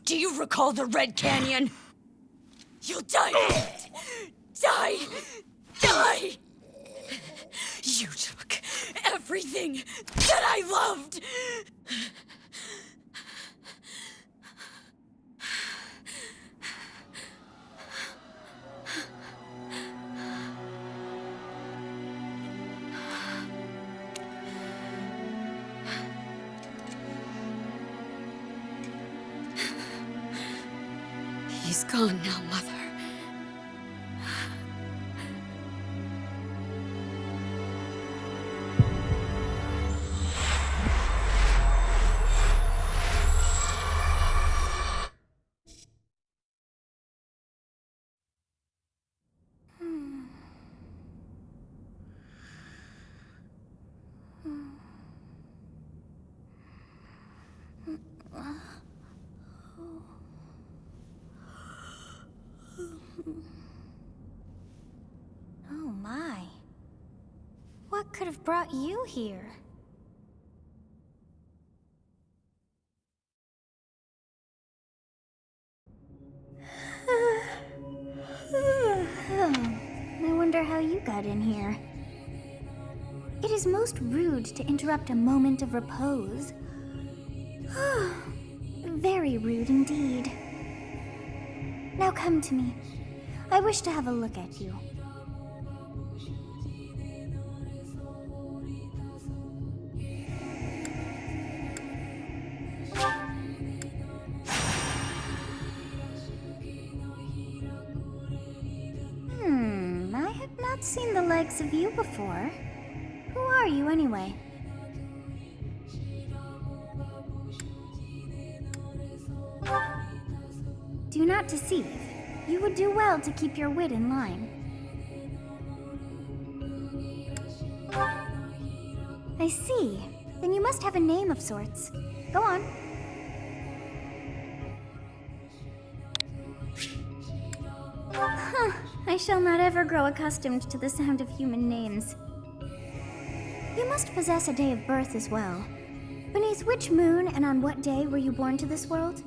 Do you recall the Red Canyon? You'll die in it! Die! Die! You took everything that I loved! He's gone now, Mother. Oh my. What could have brought you here? I wonder how you got in here. It is most rude to interrupt a moment of repose. Very rude indeed. Now come to me. I wish to have a look at you. I have not seen the likes of you before. Who are you anyway? Do not deceive. You would do well to keep your wit in line. I see. Then you must have a name of sorts. Go on. I shall not ever grow accustomed to the sound of human names. You must possess a day of birth as well. Beneath which moon and on what day were you born to this world?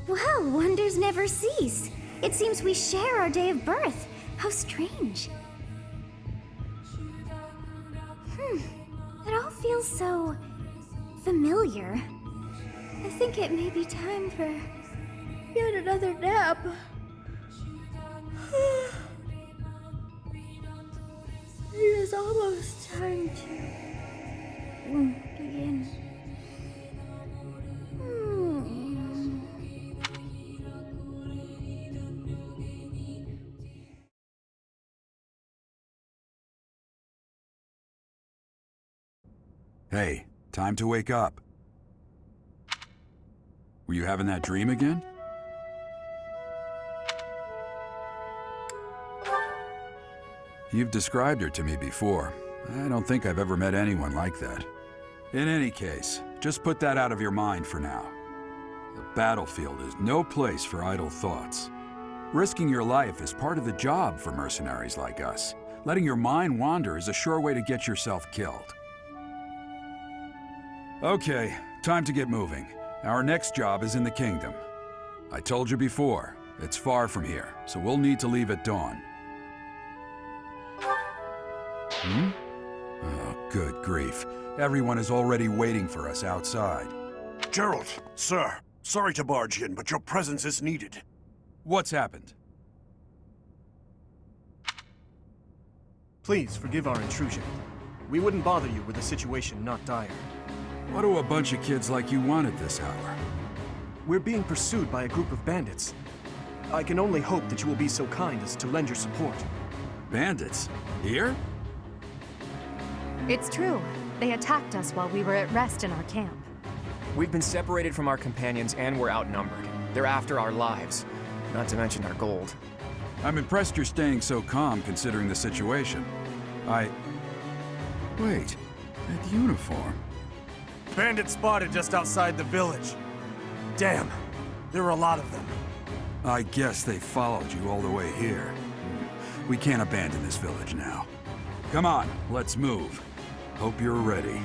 Well, wonders never cease. It seems we share our day of birth. How strange. It all feels so familiar. I think it may be time for yet another nap. It is almost time to begin. Hey, time to wake up. Were you having that dream again? You've described her to me before. I don't think I've ever met anyone like that. In any case, just put that out of your mind for now. The battlefield is no place for idle thoughts. Risking your life is part of the job for mercenaries like us. Letting your mind wander is a sure way to get yourself killed. Okay, time to get moving. Our next job is in the kingdom. I told you before, it's far from here, so we'll need to leave at dawn. Oh, good grief. Everyone is already waiting for us outside. Gerald, sir, sorry to barge in, but your presence is needed. What's happened? Please forgive our intrusion. We wouldn't bother you with a situation not dire. What do a bunch of kids like you want at this hour? We're being pursued by a group of bandits. I can only hope that you will be so kind as to lend your support. Bandits? Here? It's true. They attacked us while we were at rest in our camp. We've been separated from our companions and we're outnumbered. They're after our lives, not to mention our gold. I'm impressed you're staying so calm considering the situation. Wait, that uniform. Bandits spotted just outside the village. Damn, there were a lot of them. I guess they followed you all the way here. We can't abandon this village now. Come on, let's move. Hope you're ready.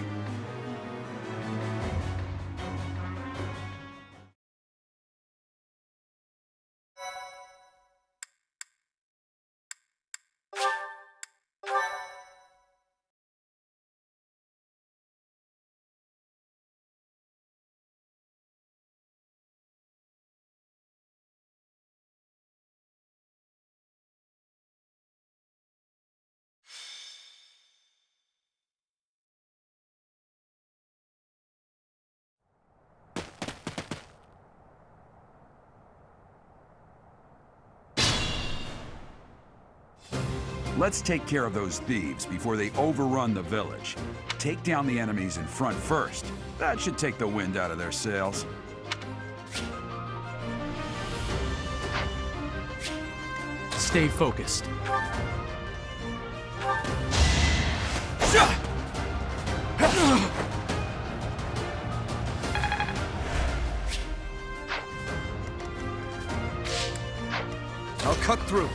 Let's take care of those thieves before they overrun the village. Take down the enemies in front first. That should take the wind out of their sails. Stay focused. I'll cut through.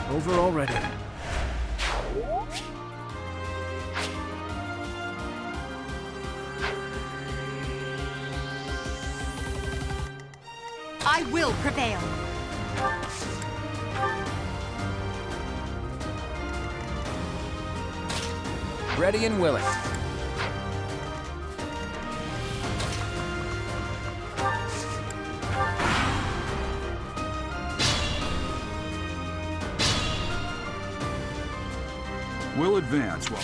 Over already. I will prevail. Ready and willing. We'll advance while...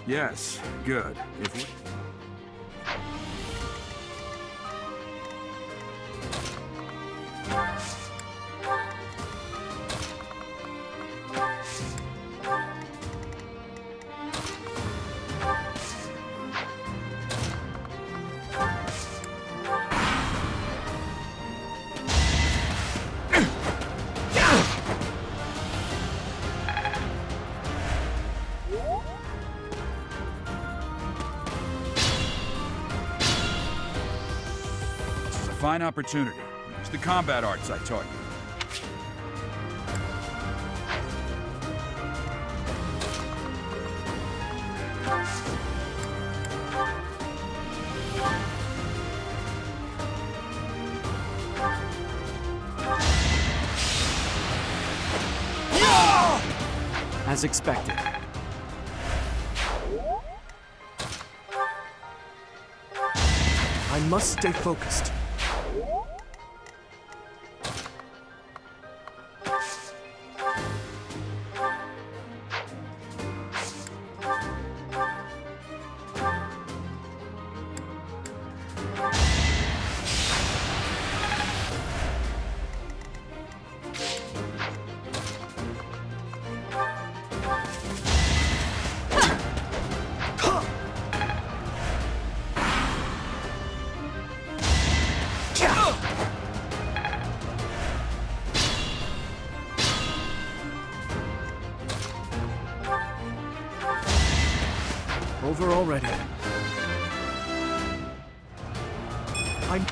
Yes, good. If we... Fine opportunity. Use the combat arts I taught you. As expected. I must stay focused. over already. I'm...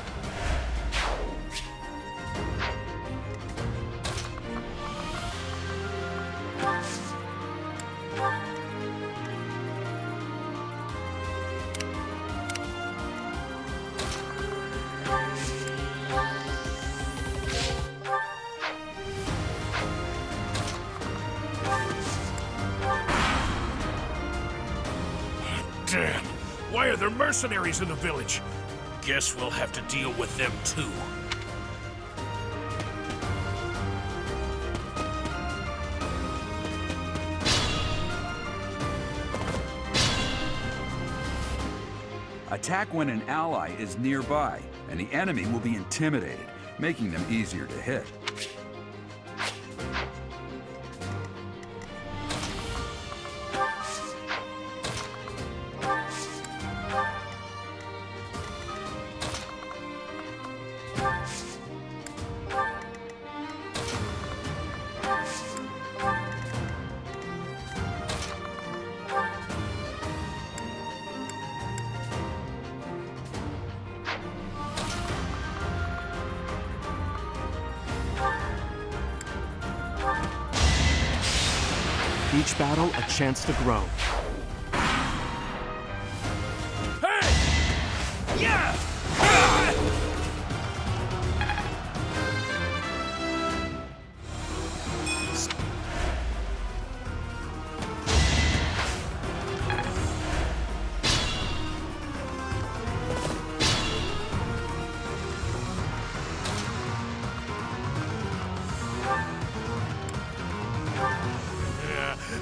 Damn! Why are there mercenaries in the village? Guess we'll have to deal with them too. Attack when an ally is nearby, and the enemy will be intimidated, making them easier to hit. Each battle, a chance to grow. Hey! Yeah!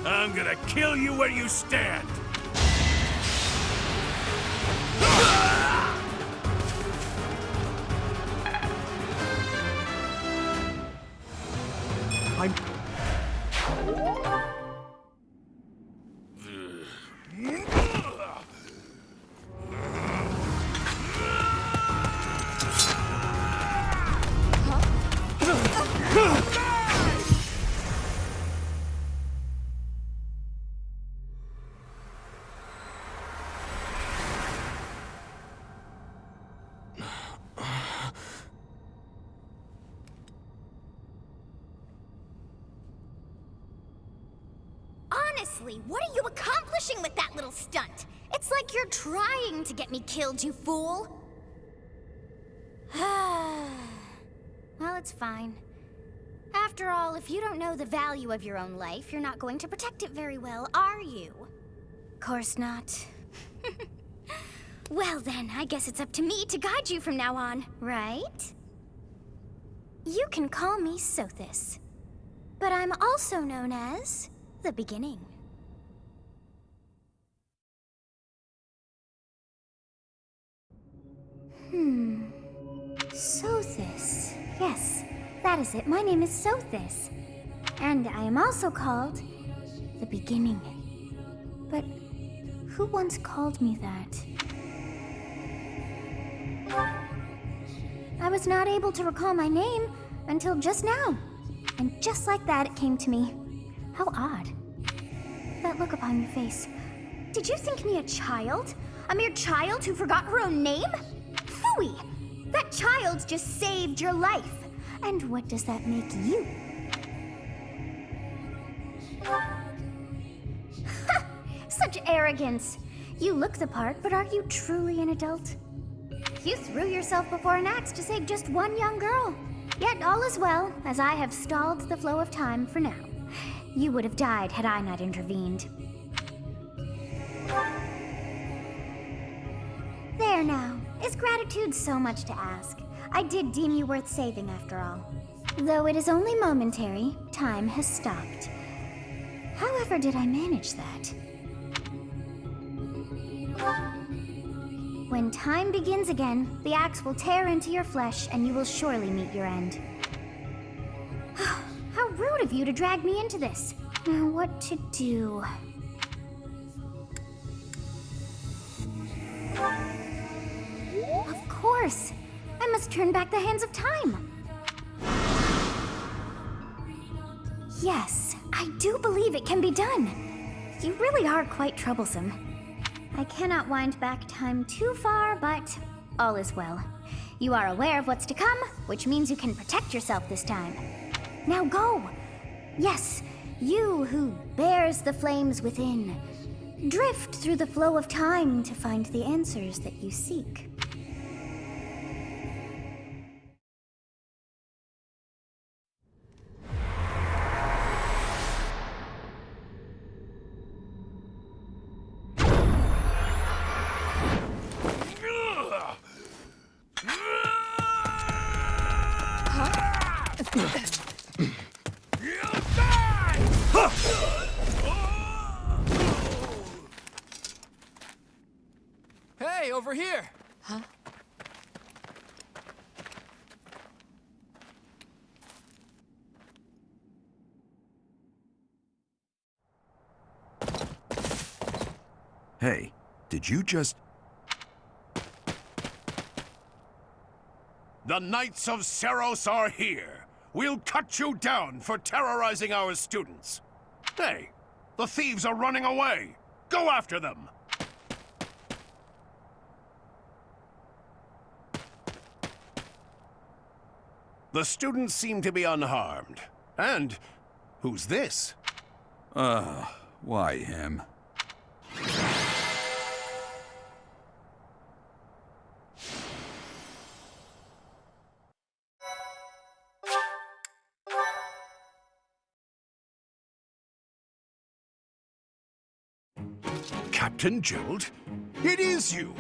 I'm gonna kill you where you stand! I'm... Honestly, what are you accomplishing with that little stunt? It's like you're trying to get me killed, you fool. Well, it's fine. After all, if you don't know the value of your own life, you're not going to protect it very well, are you? Course not. Well then, I guess it's up to me to guide you from now on, right? You can call me Sothis, but I'm also known as the Beginning. Sothis. Yes, that is it. My name is Sothis. And I am also called the Beginning. But who once called me that? I was not able to recall my name until just now. And just like that, it came to me. How odd. That look upon your face. Did you think me a child? A mere child who forgot her own name? Phooey! That child just saved your life. And what does that make you? Such arrogance. You look the part, but are you truly an adult? You threw yourself before an axe to save just one young girl. Yet all is well, as I have stalled the flow of time for now. You would have died had I not intervened. There now. Is gratitude so much to ask? I did deem you worth saving after all. Though it is only momentary, time has stopped. However did I manage that? When time begins again, the axe will tear into your flesh and you will surely meet your end. How rude of you to drag me into this. Now what to do? Of course! I must turn back the hands of time! Yes, I do believe it can be done. You really are quite troublesome. I cannot wind back time too far, but all is well. You are aware of what's to come, which means you can protect yourself this time. Now go! Yes, you who bears the flames within. Drift through the flow of time to find the answers that you seek. Hey, over here! Huh? Hey, did you just... The Knights of Seros are here. We'll cut you down for terrorizing our students. Hey, the thieves are running away. Go after them. The students seem to be unharmed. And who's this? Why him? Captain Gerald? It is you!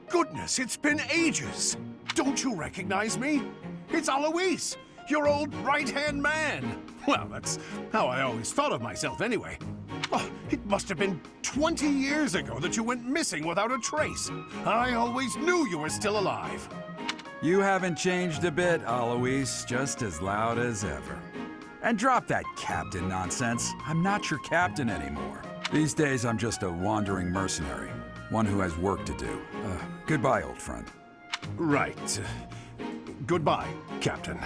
Goodness, it's been ages! Don't you recognize me? It's Alois, your old right-hand man! Well, that's how I always thought of myself anyway. Oh, it must have been 20 years ago that you went missing without a trace. I always knew you were still alive. You haven't changed a bit, Alois, just as loud as ever. And drop that captain nonsense. I'm not your captain anymore. These days, I'm just a wandering mercenary, one who has work to do. Goodbye, old friend. Right. Goodbye, Captain.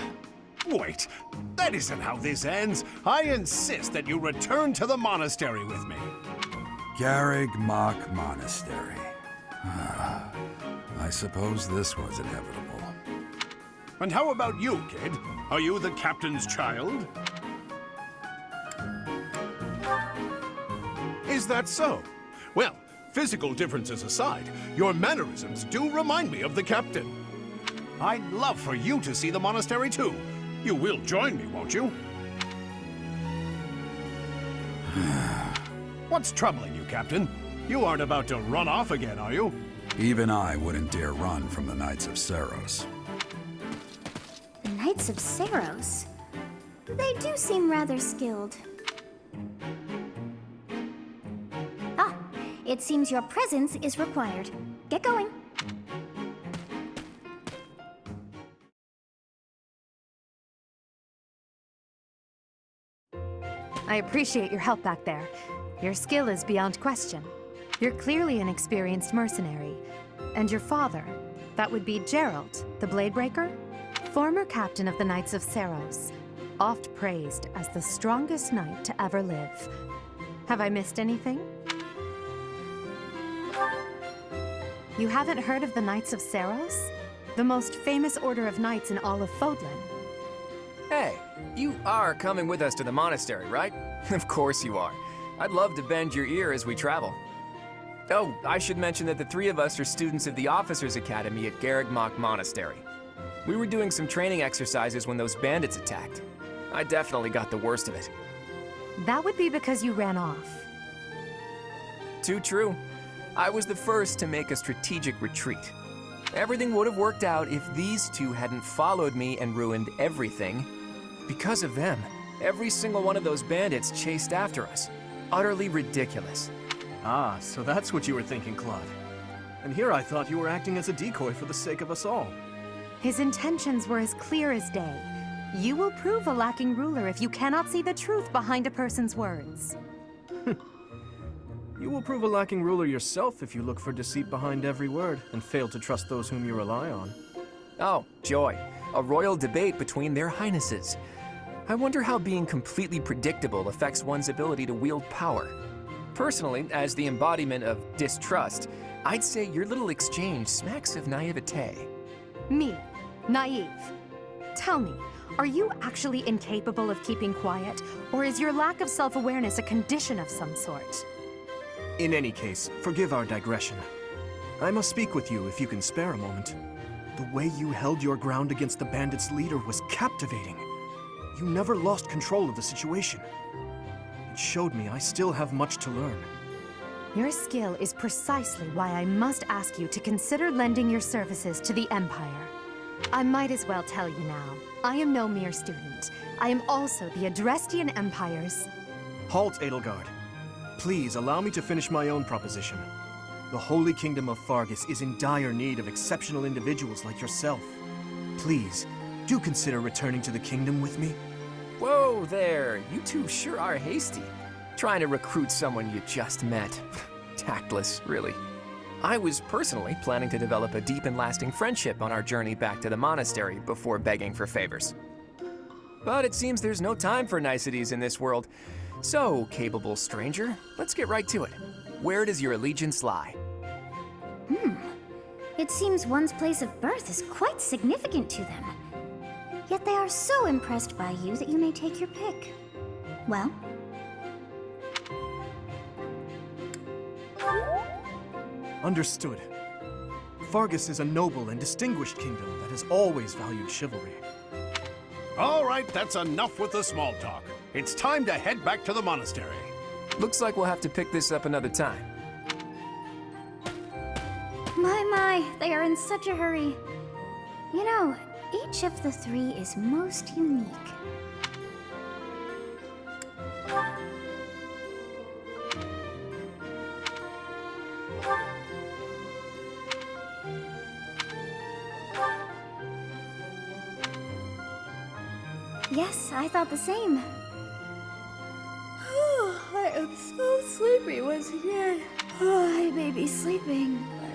Wait, that isn't how this ends. I insist that you return to the monastery with me. Garreg Mach Monastery. I suppose this was inevitable. And how about you, kid? Are you the captain's child? Is that so? Well, physical differences aside, your mannerisms do remind me of the captain. I'd love for you to see the monastery too. You will join me, won't you? What's troubling you, Captain? You aren't about to run off again, are you? Even I wouldn't dare run from the Knights of Seros. The Knights of Seros? They do seem rather skilled. Ah, it seems your presence is required. Get going. I appreciate your help back there. Your skill is beyond question. You're clearly an experienced mercenary. And your father, that would be Gerald, the Bladebreaker? Former captain of the Knights of Seros, oft praised as the strongest knight to ever live. Have I missed anything? You haven't heard of the Knights of Seros? The most famous order of knights in all of Fodlan. Hey, you are coming with us to the monastery, right? Of course you are. I'd love to bend your ear as we travel. Oh, I should mention that the three of us are students of the Officers' Academy at Garreg Mach Monastery. We were doing some training exercises when those bandits attacked. I definitely got the worst of it. That would be because you ran off. Too true. I was the first to make a strategic retreat. Everything would have worked out if these two hadn't followed me and ruined everything. Because of them, every single one of those bandits chased after us. Utterly ridiculous. Ah, so that's what you were thinking, Claude. And here I thought you were acting as a decoy for the sake of us all. His intentions were as clear as day. You will prove a lacking ruler if you cannot see the truth behind a person's words. You will prove a lacking ruler yourself if you look for deceit behind every word and fail to trust those whom you rely on. Oh, joy. A royal debate between their highnesses. I wonder how being completely predictable affects one's ability to wield power. Personally, as the embodiment of distrust, I'd say your little exchange smacks of naivete. Me, naive. Tell me, are you actually incapable of keeping quiet, or is your lack of self-awareness a condition of some sort? In any case, forgive our digression. I must speak with you if you can spare a moment. The way you held your ground against the bandits' leader was captivating. You never lost control of the situation. It showed me I still have much to learn. Your skill is precisely why I must ask you to consider lending your services to the Empire. I might as well tell you now, I am no mere student. I am also the Adrestian Empire's... Halt, Edelgard. Please allow me to finish my own proposition. The Holy Kingdom of Fargus is in dire need of exceptional individuals like yourself. Please, do consider returning to the kingdom with me. Whoa there, you two sure are hasty. Trying to recruit someone you just met. Tactless, really. I was personally planning to develop a deep and lasting friendship on our journey back to the monastery before begging for favors. But it seems there's no time for niceties in this world. So, capable stranger, let's get right to it. Where does your allegiance lie? It seems one's place of birth is quite significant to them. Yet they are so impressed by you that you may take your pick. Well? Understood. Fargus is a noble and distinguished kingdom that has always valued chivalry. All right, that's enough with the small talk. It's time to head back to the monastery. Looks like we'll have to pick this up another time. My, they are in such a hurry. You know, each of the three is most unique. Yes, I thought the same. I am so sleepy once again. I may be sleeping, but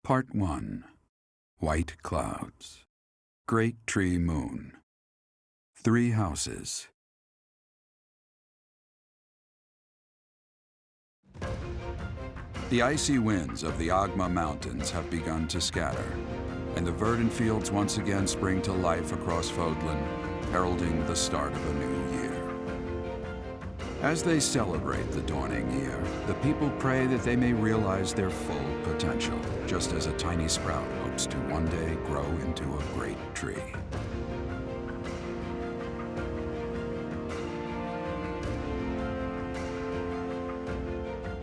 Part 1. White Clouds. Great Tree Moon. 3 houses. The icy winds of the Agma Mountains have begun to scatter, and the verdant fields once again spring to life across Fodlan, heralding the start of a new year. As they celebrate the dawning year, the people pray that they may realize their full potential, just as a tiny sprout hopes to one day grow into a great tree.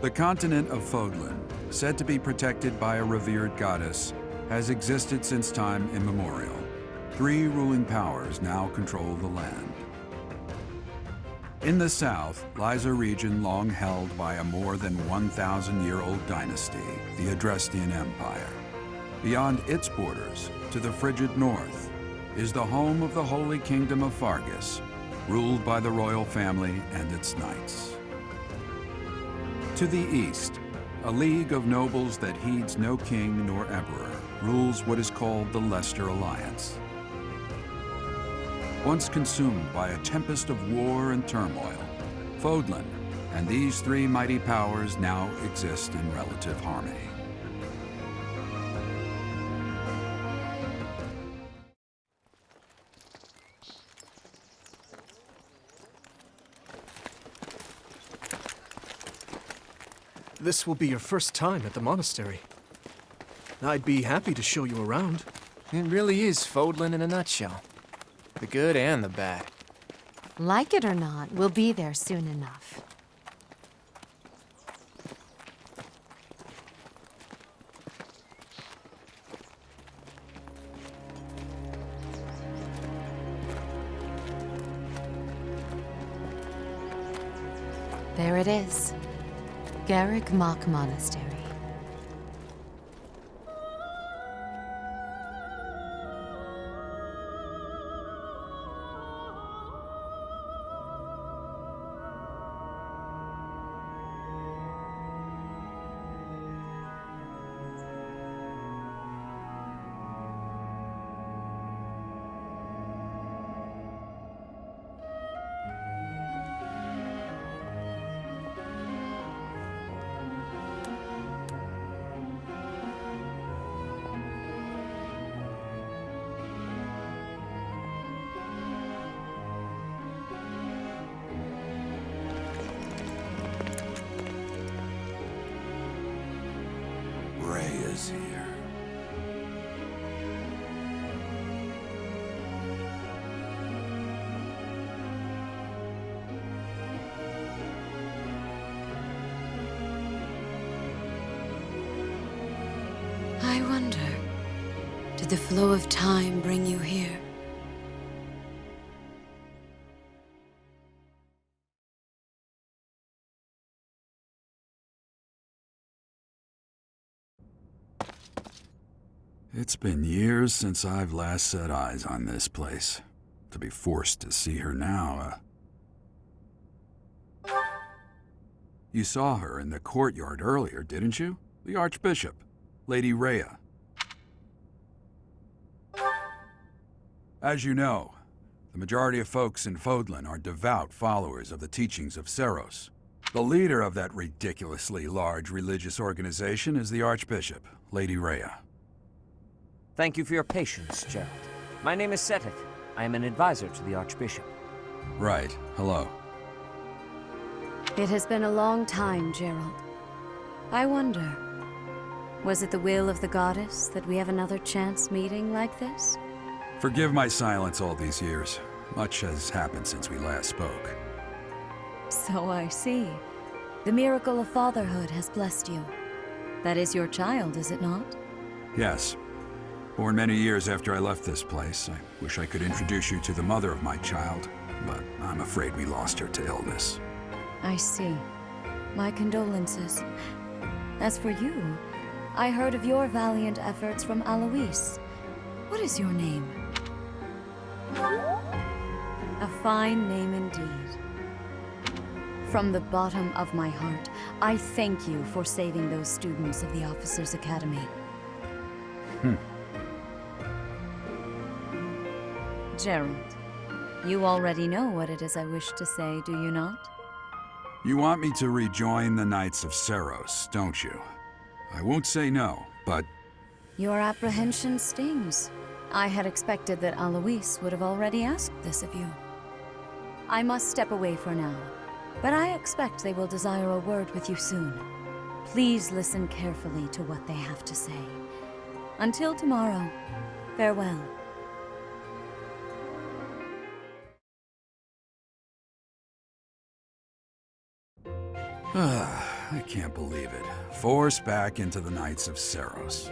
The continent of Fodlan, said to be protected by a revered goddess, has existed since time immemorial. 3 ruling powers now control the land. In the south lies a region long held by a more than 1,000-year-old dynasty, the Adrestian Empire. Beyond its borders, to the frigid north, is the home of the Holy Kingdom of Fargus, ruled by the royal family and its knights. To the east, a league of nobles that heeds no king nor emperor rules what is called the Leicester Alliance. Once consumed by a tempest of war and turmoil, Fodlan and these 3 mighty powers now exist in relative harmony. This will be your first time at the monastery. I'd be happy to show you around. It really is Fodlan in a nutshell. The good and the bad. Like it or not, we'll be there soon enough. There it is. Garrick Mach Monastery. is here. I wonder, did the flow of time bring you here? It's been years since I've last set eyes on this place. To be forced to see her now, You saw her in the courtyard earlier, didn't you? The Archbishop, Lady Rhea. As you know, the majority of folks in Fodlan are devout followers of the teachings of Seros. The leader of that ridiculously large religious organization is the Archbishop, Lady Rhea. Thank you for your patience, Gerald. My name is Seteth. I am an advisor to the Archbishop. Right. Hello. It has been a long time, Gerald. I wonder, was it the will of the goddess that we have another chance meeting like this? Forgive my silence all these years. Much has happened since we last spoke. So I see. The miracle of fatherhood has blessed you. That is your child, is it not? Yes. Born many years after I left this place, I wish I could introduce you to the mother of my child, but I'm afraid we lost her to illness. I see. My condolences. As for you, I heard of your valiant efforts from Alois. What is your name? A fine name indeed. From the bottom of my heart, I thank you for saving those students of the Officers' Academy. Gerald, you already know what it is I wish to say, do you not? You want me to rejoin the Knights of Seros, don't you? I won't say no, but... Your apprehension stings. I had expected that Alois would have already asked this of you. I must step away for now, but I expect they will desire a word with you soon. Please listen carefully to what they have to say. Until tomorrow, farewell. I can't believe it. Forced back into the Knights of Seros.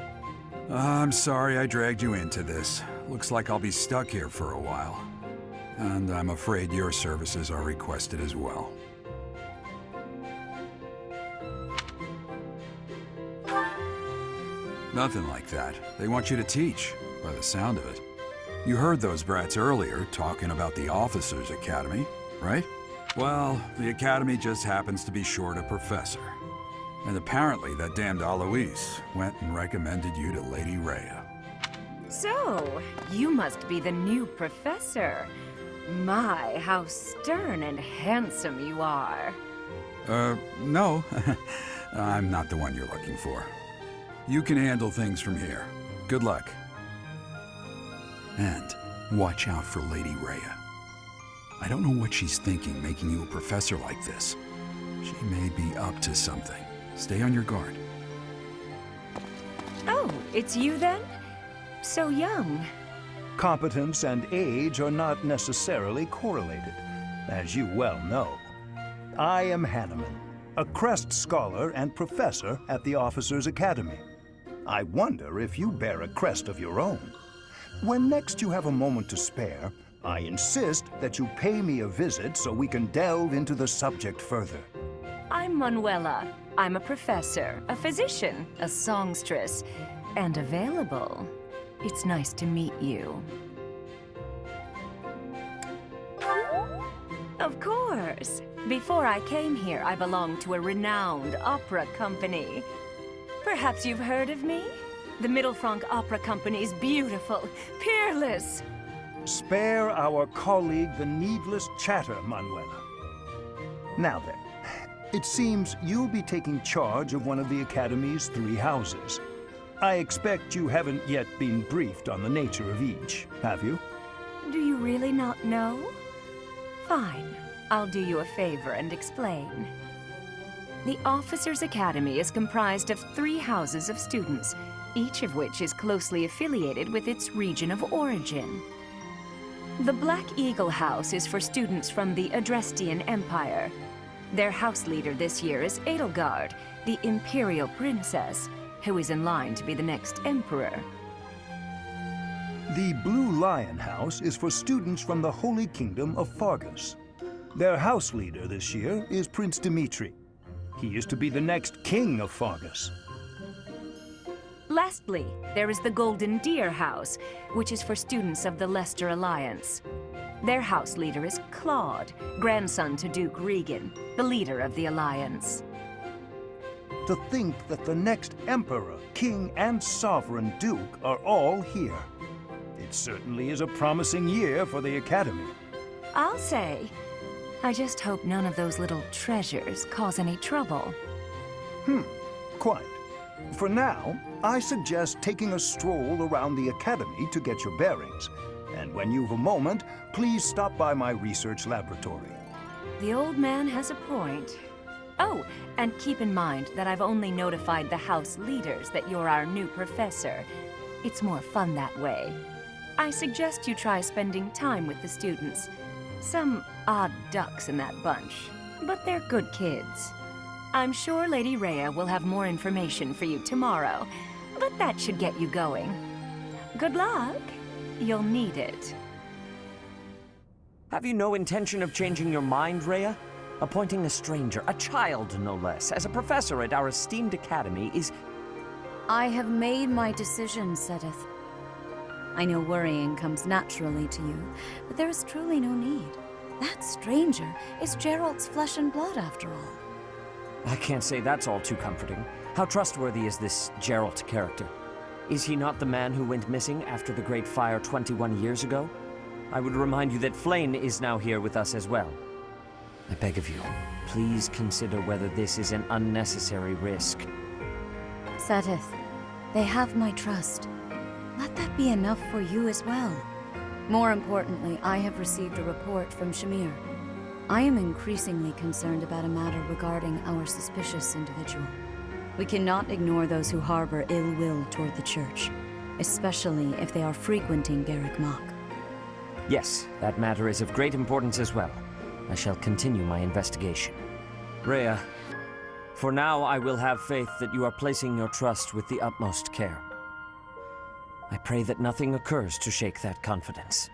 I'm sorry I dragged you into this. Looks like I'll be stuck here for a while. And I'm afraid your services are requested as well. Nothing like that. They want you to teach, by the sound of it. You heard those brats earlier talking about the Officers' Academy, right? Well, the Academy just happens to be short a professor. And apparently that damned Alois went and recommended you to Lady Rhea. So, you must be the new professor. My, how stern and handsome you are. No. I'm not the one you're looking for. You can handle things from here. Good luck. And watch out for Lady Rhea. I don't know what she's thinking making you a professor like this. She may be up to something. Stay on your guard. Oh, it's you then? So young. Competence and age are not necessarily correlated, as you well know. I am Hanneman, a Crest Scholar and Professor at the Officers' Academy. I wonder if you bear a crest of your own. When next you have a moment to spare, I insist that you pay me a visit so we can delve into the subject further. I'm Manuela. I'm a professor, a physician, a songstress, and available. It's nice to meet you. Of course. Before I came here, I belonged to a renowned opera company. Perhaps you've heard of me? The Middlefranc Opera Company's beautiful, peerless. Spare our colleague the needless chatter, Manuela. Now then, it seems you'll be taking charge of one of the Academy's 3 houses. I expect you haven't yet been briefed on the nature of each, have you? Do you really not know? Fine. I'll do you a favor and explain. The Officers' Academy is comprised of 3 houses of students, each of which is closely affiliated with its region of origin. The Black Eagle House is for students from the Adrestian Empire. Their house leader this year is Edelgard, the Imperial Princess, who is in line to be the next emperor. The Blue Lion House is for students from the Holy Kingdom of Fargus. Their house leader this year is Prince Dimitri. He is to be the next king of Fargus. Lastly, there is the Golden Deer House, which is for students of the Leicester Alliance. Their house leader is Claude, grandson to Duke Regan, the leader of the Alliance. To think that the next emperor, king, and sovereign duke are all here. It certainly is a promising year for the Academy. I'll say, I just hope none of those little treasures cause any trouble. Quite. For now, I suggest taking a stroll around the Academy to get your bearings. And when you've a moment, please stop by my research laboratory. The old man has a point. Oh, and keep in mind that I've only notified the house leaders that you're our new professor. It's more fun that way. I suggest you try spending time with the students. Some odd ducks in that bunch, but they're good kids. I'm sure Lady Rhea will have more information for you tomorrow, but that should get you going. Good luck. You'll need it. Have you no intention of changing your mind, Rhea? Appointing a stranger, a child no less, as a professor at our esteemed academy is... I have made my decision, Sedith. I know worrying comes naturally to you, but there is truly no need. That stranger is Gerald's flesh and blood, after all. I can't say that's all too comforting. How trustworthy is this Gerald character? Is he not the man who went missing after the Great Fire 21 years ago? I would remind you that Flayn is now here with us as well. I beg of you, please consider whether this is an unnecessary risk. Sedith, they have my trust. Let that be enough for you as well. More importantly, I have received a report from Shamir. I am increasingly concerned about a matter regarding our suspicious individual. We cannot ignore those who harbor ill will toward the Church, especially if they are frequenting Garrick Mach. Yes, that matter is of great importance as well. I shall continue my investigation. Rhea, for now I will have faith that you are placing your trust with the utmost care. I pray that nothing occurs to shake that confidence.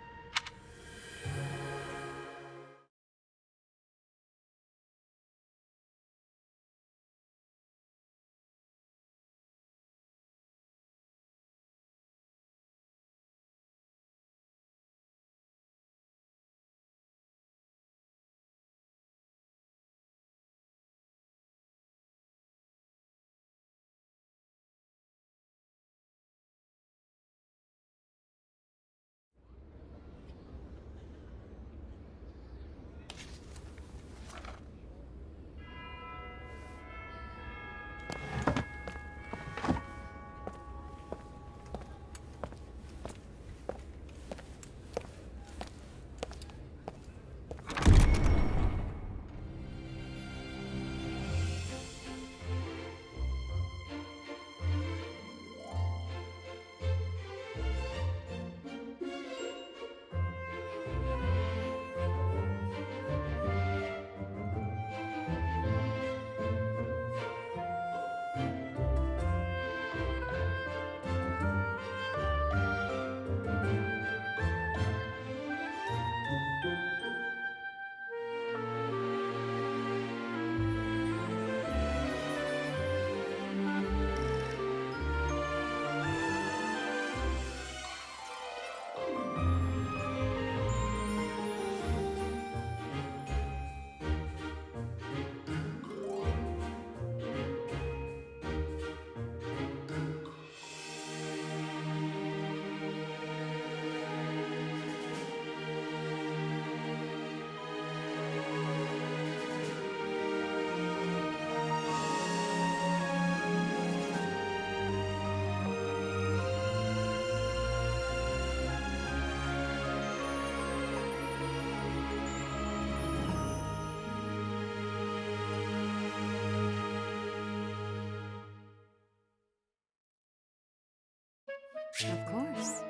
Of course.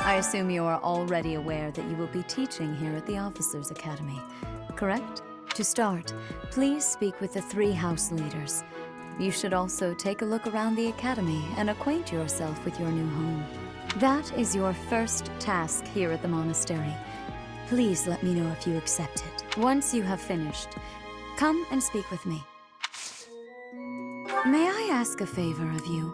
I assume you are already aware that you will be teaching here at the Officers' Academy, correct? To start, please speak with the 3 house leaders. You should also take a look around the academy and acquaint yourself with your new home. That is your first task here at the monastery. Please let me know if you accept it. Once you have finished, come and speak with me. May I ask a favor of you?